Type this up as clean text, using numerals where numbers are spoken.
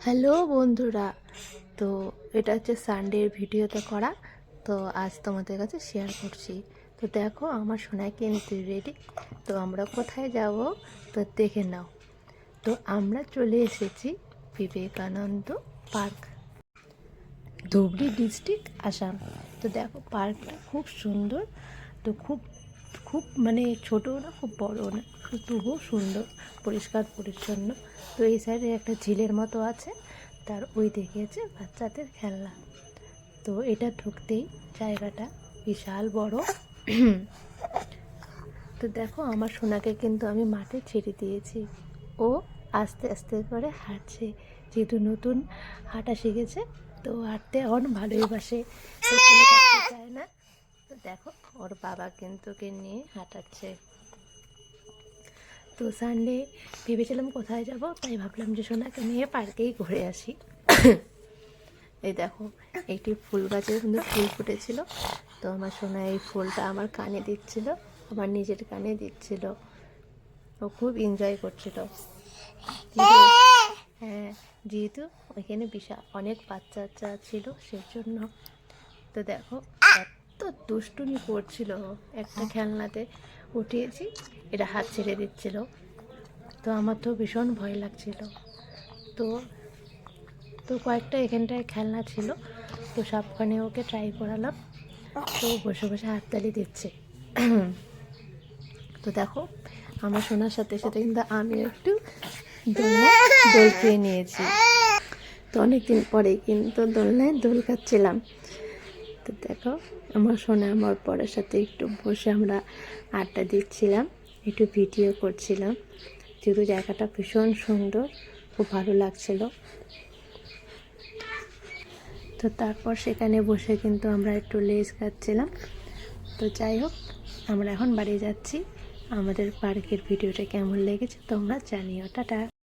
Hello বন্ধুরা, তো এটা হচ্ছে সানডের ভিডিওতে করা। তো আজ তোমাদের কাছে শেয়ার করছি। তো দেখো আমার সোনাই কিন্তু রেডি। তো আমরা কোথায় যাব তো দেখে নাও। তো আমরা চলে এসেছি বিবেকানন্দ পার্ক, ধুবড়ি ডিস্ট্রিক্ট, আসাম। তো দেখো পার্কটা খুব সুন্দর। তো খুব খুব মানে ছোটও না, খুব বড়ও না, তবুও সুন্দর, পরিষ্কার পরিচ্ছন্ন। তো এই সাইডে একটা ঝিলের মতো আছে, তার ওই দিকে আছে বাচ্চাদের খেলনা। তো এটা ঢুকতেই জায়গাটা বিশাল বড়। তো দেখো আমার সোনাকে কিন্তু আমি মাঠে ছেড়ে দিয়েছি। ও আস্তে আস্তে করে হাঁটছে, যেহেতু নতুন হাঁটা শিখেছে। তো হাঁটতে এখন ভালোই বাসে, তো কোনো করতে চায় না। তো দেখো ওর বাবা কিন্তু ওকে নিয়ে হাঁটাচ্ছে। তো সানডে ভেবেছিলাম কোথায় যাব, তাই ভাবলাম যে সোনাকে নিয়ে পার্কেই ঘুরে আসি। এই দেখো একটি ফুল গাছের কিন্তু ফুল ফুটেছিল। তো আমার সোনা এই ফুলটা আমার কানে দিচ্ছিল, আমার নিজের কানে দিচ্ছিল। ও খুব এনজয় করছিল। হ্যাঁ, যেহেতু ওইখানে বিশাল অনেক বাচ্চা বাচ্চা ছিল সেজন্য। তো দেখো এত দুষ্টুমি করছিল, একটা খেলনাতে উঠিয়েছি, এটা হাত ছেড়ে দিচ্ছিল। তো আমার তো ভীষণ ভয় লাগছিল। তো তো কয়েকটা এখানটায় খেলনা ছিল, তো সবখানে ওকে ট্রাই করালাম। তো বসে বসে হাততালি দিচ্ছে। তো দেখো আমার শোনার সাথে সাথে কিন্তু আমিও একটু দোল খেয়ে নিয়েছি। তো অনেকদিন পরে কিন্তু দোলনায় দোল খাচ্ছিলাম। তো দেখো আমার সোনা আমার পরের সাথে একটু বসে আমরা আড্ডা দিচ্ছিলাম, একটু ভিডিও করছিলাম, যেহেতু জায়গাটা ভীষণ সুন্দর, খুব ভালো লাগছিল। তো তারপর সেখানে বসে কিন্তু আমরা একটু লেজ খাচ্ছিলাম। তো যাই হোক, আমরা এখন বাড়ি যাচ্ছি। আমাদের পার্কের ভিডিওটা কেমন লেগেছে তোমরা জানিও। টাটা।